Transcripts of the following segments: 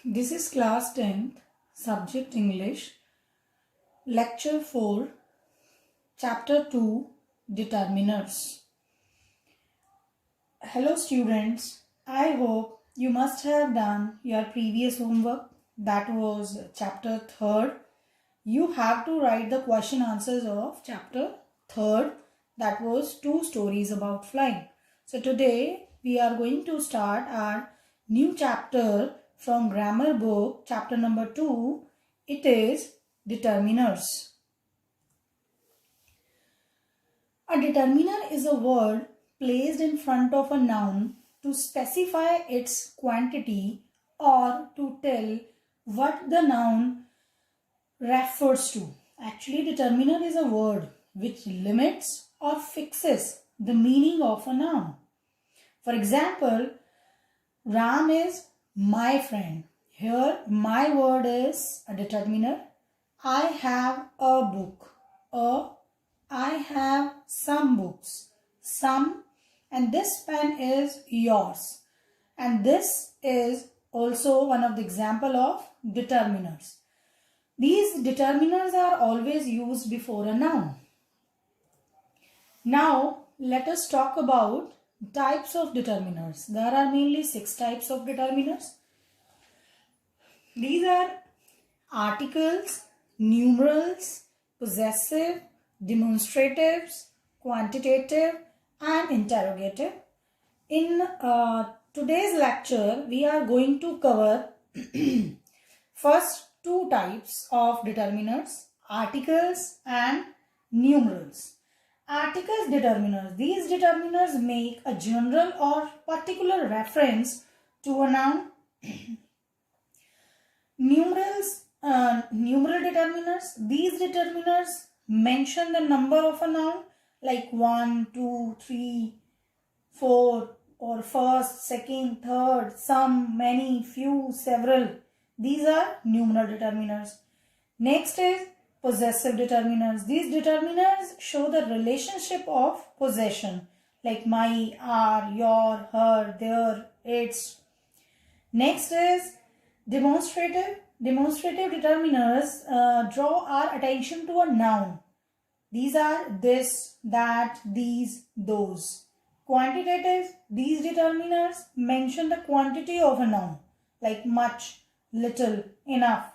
This is class 10th, subject English, lecture 4, chapter 2, determiners. Hello students, I hope you must have done your previous homework. That was chapter 3rd. You have to write the question answers of chapter 3rd. That was 2 stories about flying. So today we are going to start our new chapter from grammar book, chapter number 2. It is determiners. A determiner is a word placed in front of a noun to specify its quantity or to tell what the noun refers to. Actually, determiner is a word which limits or fixes the meaning of a noun. For example, Ram is my friend. Here, my word is a determiner. I have a book. I have some books. Some, and this pen is yours. And this is also one of the example of determiners. These determiners are always used before a noun. Now, let us talk about types of determiners. There are mainly 6 types of determiners. These are articles, numerals, possessive, demonstratives, quantitative, and interrogative. In today's lecture, we are going to cover first 2 types of determiners, articles and numerals. Articles determiners. These determiners make a general or particular reference to a noun. Numerals, numeral determiners. These determiners mention the number of a noun like 1, 2, 3, 4 or first, second, third, some, many, few, several. These are numeral determiners. Next is possessive determiners. These determiners show the relationship of possession like my, our, your, her, their, its. Next is demonstrative. Demonstrative determiners draw our attention to a noun. These are this, that, these, those. Quantitative. These determiners mention the quantity of a noun like much, little, enough.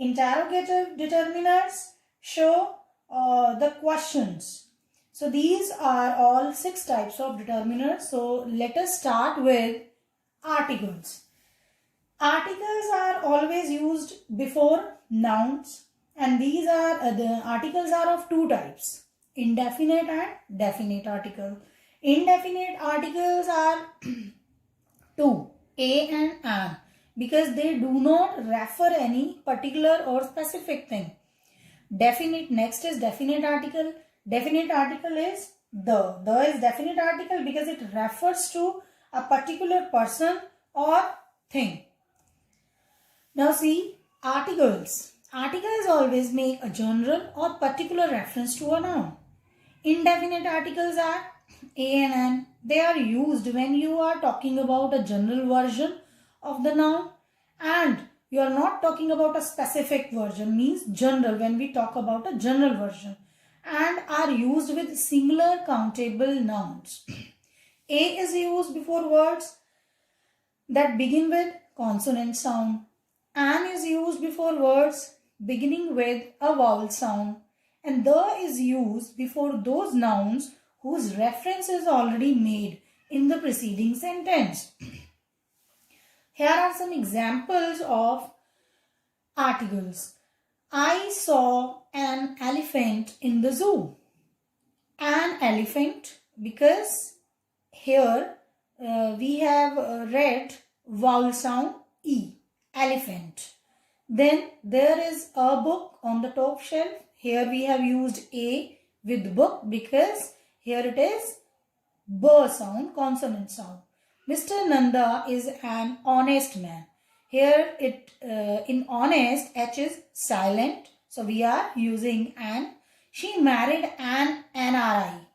Interrogative determiners show the questions. So these are all 6 types of determiners. So let us start with articles. Articles are always used before nouns, and these are the articles are of 2 types, indefinite and definite article. Indefinite articles are 2, a and an, because they do not refer any particular or specific thing. Definite, next is definite article. Definite article is the. The is definite article because it refers to a particular person or thing. Now see, articles. Articles always make a general or particular reference to a noun. Indefinite articles are a and an. They are used when you are talking about a general version of the noun and you are not talking about a specific version, means general, when we talk about a general version, and are used with singular countable nouns. A is used before words that begin with consonant sound. An is used before words beginning with a vowel sound, and the is used before those nouns whose reference is already made in the preceding sentence. Here are some examples of articles. I saw an elephant in the zoo. An elephant, because here we have read vowel sound E, elephant. Then there is a book on the top shelf. Here we have used A with book because here it is B sound, consonant sound. Mr. Nanda is an honest man. Here it in honest, H is silent. So we are using an. She married an NRI.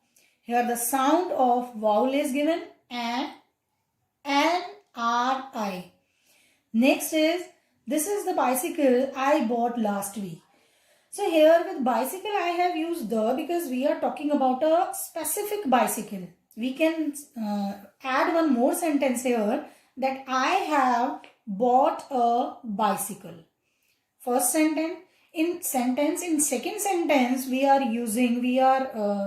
Here the sound of vowel is given an, N-R-I. Next is This is the bicycle I bought last week. So here with bicycle I have used the because we are talking about a specific bicycle. We can add one more sentence here that I have bought a bicycle. First sentence. In second sentence we are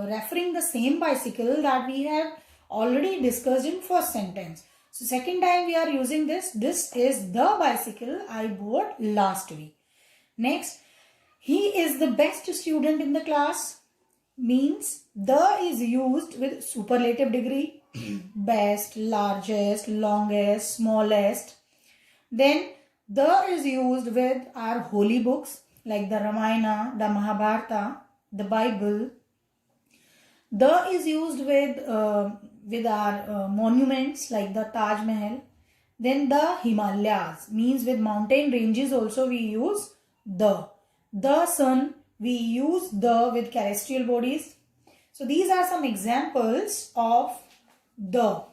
referring the same bicycle that we have already discussed in first sentence. So second time we are using this. This is the bicycle I bought last week. Next, he is the best student in the class. Means the is used with superlative degree. Best, largest, longest, smallest. Then the is used with our holy books like the Ramayana, the Mahabharata, the Bible. The is used with our monuments like the Taj Mahal. Then the Himalayas, means with mountain ranges also we use the. The sun, we use the with celestial bodies. So these are some examples of the.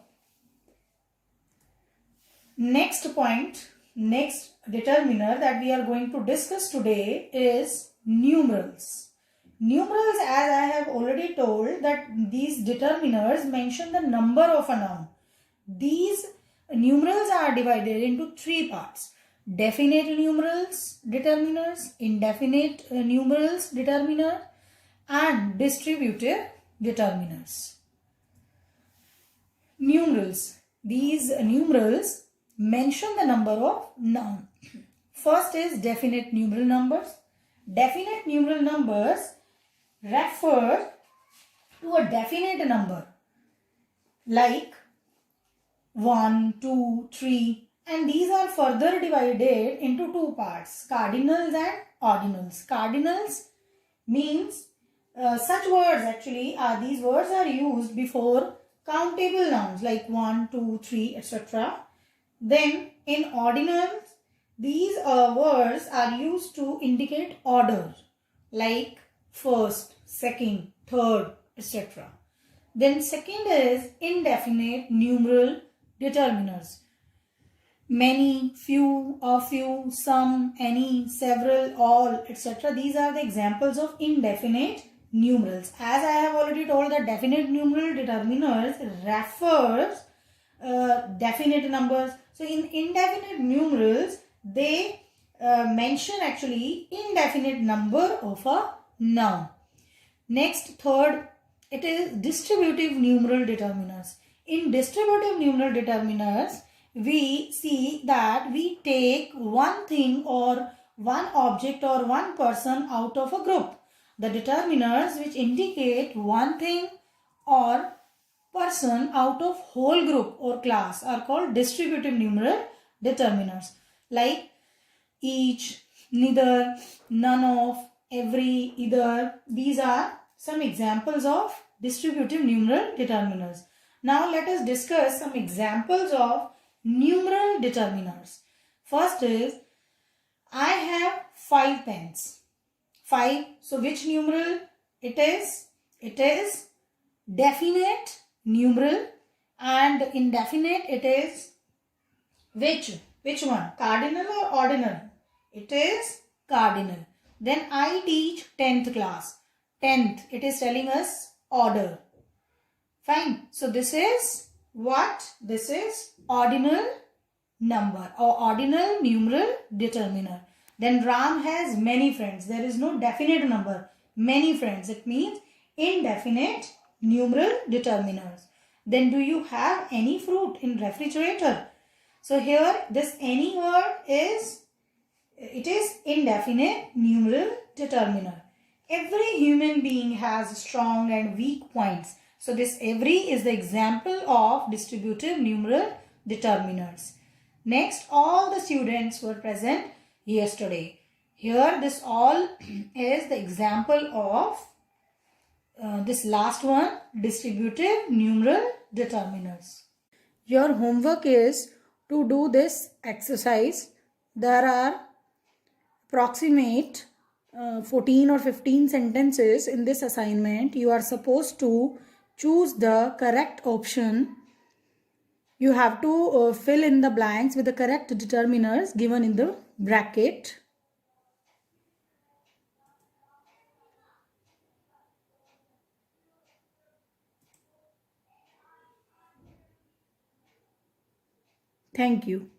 Next point, next determiner that we are going to discuss today is numerals. Numerals, as I have already told, that these determiners mention the number of a noun. These numerals are divided into three parts. Definite numerals determiners, indefinite numerals determiner, and distributive determiners. Numerals. These numerals mention the number of noun. First is definite numeral numbers. Definite numeral numbers refer to a definite number like 1, 2, 3, and these are further divided into two parts, cardinals and ordinals. Cardinals means such words actually these words are used before countable nouns like 1, 2, 3, etc. Then in ordinals, these words are used to indicate order like first, second, third, etc. Then second is indefinite numeral determiners. Many, few, a few, some, any, several, all, etc. These are the examples of indefinite numerals. As I have already told, that definite numeral determiners refers definite numbers. So in indefinite numerals, they mention actually indefinite number of a noun. Next, third, it is distributive numeral determiners. In distributive numeral determiners, we see that we take one thing or one object or one person out of a group. The determiners which indicate one thing or person out of whole group or class are called distributive numeral determiners like each, neither, none of, every, either. These are some examples of distributive numeral determiners. Now let us discuss some examples of numeral determiners. First is, I have 5 pens. 5. So which numeral it is? It is definite numeral, and indefinite it is which one? Cardinal or ordinal? It is cardinal. Then I teach 10th class. 10th, it is telling us order. Fine. So this is what? This is ordinal number or ordinal numeral determiner. Then Ram has many friends. There is no definite number. Many friends. It means indefinite numeral determiners. Then do you have any fruit in refrigerator? So here this any word is indefinite numeral determiner. Every human being has strong and weak points. So this every is the example of distributive numeral determiners. Next, all the students were present yesterday. Here this all is the example of this last one, distributive numeral determiners. Your homework is to do this exercise. There are approximate 14 or 15 sentences in this assignment. You are supposed to choose the correct option You have to fill in the blanks with the correct determiners given in the bracket. Thank you.